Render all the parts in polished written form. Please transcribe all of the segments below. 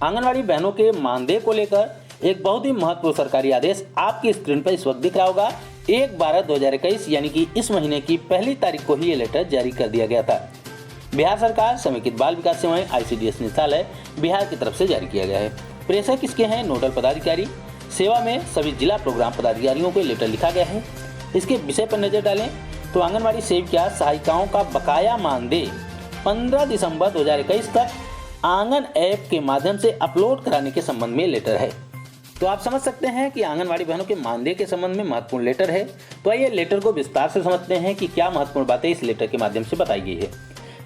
आंगनवाड़ी बहनों के मानदेय को लेकर एक बहुत ही महत्वपूर्ण सरकारी आदेश आपकी स्क्रीन पर इस वक्त दिख रहा होगा। 1/12/2021 यानी कि इस महीने की पहली तारीख को ही ये लेटर जारी कर दिया गया था। बिहार सरकार समेकित बाल विकास सेवाएं ICDS निदेशालय बिहार की तरफ से जारी किया गया है। प्रेषक किसके हैं? नोडल पदाधिकारी सेवा में सभी जिला प्रोग्राम पदाधिकारियों को लेटर लिखा गया है। इसके विषय पर नजर डालें तो आंगनवाड़ी सेविका सहायिकाओं का बकाया मानदेय 15 दिसंबर 2021 तक आंगन ऐप के माध्यम से अपलोड कराने के संबंध में लेटर है। तो आप समझ सकते हैं कि आंगनवाड़ी बहनों के मानदेय के संबंध में महत्वपूर्ण लेटर है। तो आइए लेटर को विस्तार से समझते हैं कि क्या महत्वपूर्ण बातें इस लेटर के माध्यम से बताई गई है।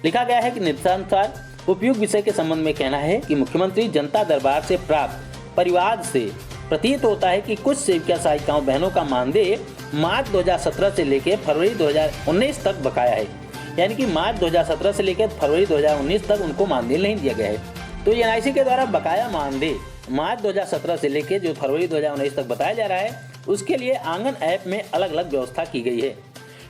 लिखा गया है कि निर्देशानुसार उपयुक्त विषय के संबंध में कहना है कि मुख्यमंत्री जनता दरबार से प्राप्त परिवाद से प्रतीत होता है कि कुछ सेविका सहायिकाओं बहनों का मानदेय मार्च 2017 से लेकर फरवरी 2019 तक बकाया है। यानी कि मार्च 2017 से लेकर फरवरी 2019 तक उनको मानदेय नहीं दिया गया है। तो NIC के द्वारा बकाया मानदेय मार्च 2017 से लेकर जो फरवरी 2019 तक बताया जा रहा है, उसके लिए आंगन ऐप में अलग अलग व्यवस्था की गई है।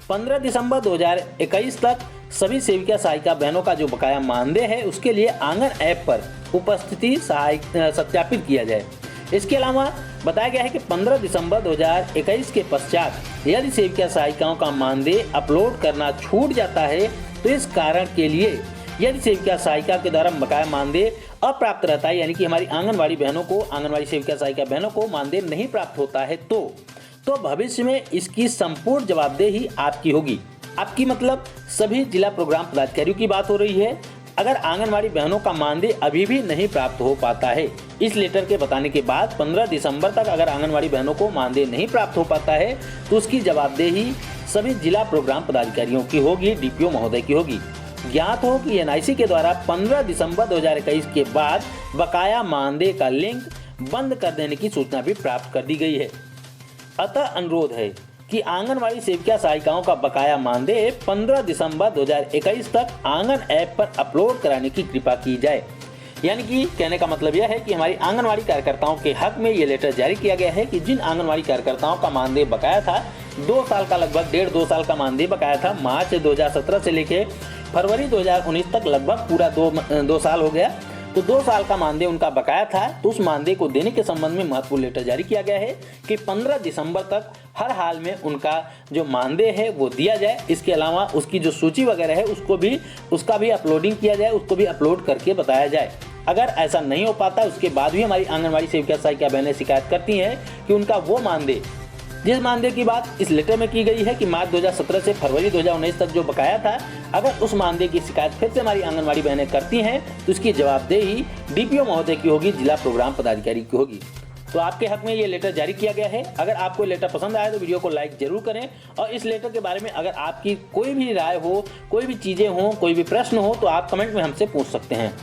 15 दिसंबर 2021 तक सभी सेविका सहायिका बहनों का जो बकाया मानदेय है, उसके लिए आंगन ऐप पर उपस्थिति सत्यापित किया जाए। इसके अलावा बताया गया है कि 15 दिसंबर 2021 के पश्चात यदि सेविका सहायिकाओं का मानदेय अपलोड करना छूट जाता है तो इस कारण के लिए यदि सेविका सहायिका के द्वारा बकाया मानदेय अप्राप्त रहता है, यानी कि हमारी आंगनवाड़ी बहनों को, आंगनवाड़ी सेविका सहायिका बहनों को मानदेय नहीं प्राप्त होता है तो भविष्य में इसकी संपूर्ण जवाबदेही आपकी होगी। आपकी मतलब सभी जिला प्रोग्राम पदाधिकारियों की बात हो रही है। अगर आंगनवाड़ी बहनों का मानदेय अभी भी नहीं प्राप्त हो पाता है, इस लेटर के बताने के बाद 15 दिसंबर तक अगर आंगनवाड़ी बहनों को मानदेय नहीं प्राप्त हो पाता है तो उसकी जवाबदेही सभी जिला प्रोग्राम पदाधिकारियों की होगी, DPO महोदय की होगी। ज्ञात हो कि NIC के द्वारा 15 दिसंबर 2021 के बाद बकाया मानदेय का लिंक बंद कर देने की सूचना भी प्राप्त कर दी गई है। अतः अनुरोध है कि आंगनवाड़ी सेविका सहायिकाओं का बकाया मानदेय 15 दिसंबर 2021 तक आंगन ऐप पर अपलोड कराने की कृपा की जाए। यानी कि कहने का मतलब यह है कि हमारी आंगनवाड़ी कार्यकर्ताओं के हक में ये लेटर जारी किया गया है कि जिन आंगनवाड़ी कार्यकर्ताओं का मानदेय बकाया था, 2 साल का लगभग 1.5-2 साल का मानदेय बकाया था, मार्च 2017 से लेकर फरवरी 2019 तक लगभग पूरा 2 साल हो गया। तो 2 साल का मानदेय उनका बकाया था, तो उस मानदेय को देने के संबंध में महत्वपूर्ण लेटर जारी किया गया है कि 15 दिसंबर तक हर हाल में उनका जो मानदेय है वो दिया जाए। इसके अलावा उसकी जो सूची वगैरह है उसका भी अपलोडिंग किया जाए, उसको भी अपलोड करके बताया जाए। अगर ऐसा नहीं हो पाता, उसके बाद भी हमारी आंगनवाड़ी सेविका सहायिका बहनें शिकायत करती हैं कि उनका वो मानदेय, जिस मानदेय की बात इस लेटर में की गई है कि मार्च 2017 से फरवरी 2019 तक जो बकाया था, अगर उस मानदेय की शिकायत फिर से हमारी आंगनवाड़ी बहनें करती हैं तो इसकी जवाबदेही DPO महोदय की होगी, जिला प्रोग्राम पदाधिकारी की होगी। तो आपके हक में ये लेटर जारी किया गया है। अगर आपको लेटर पसंद आए तो वीडियो को लाइक जरूर करें और इस लेटर के बारे में अगर आपकी कोई भी राय हो, कोई भी चीज़ें हों, कोई भी प्रश्न हो तो आप कमेंट में हमसे पूछ सकते हैं।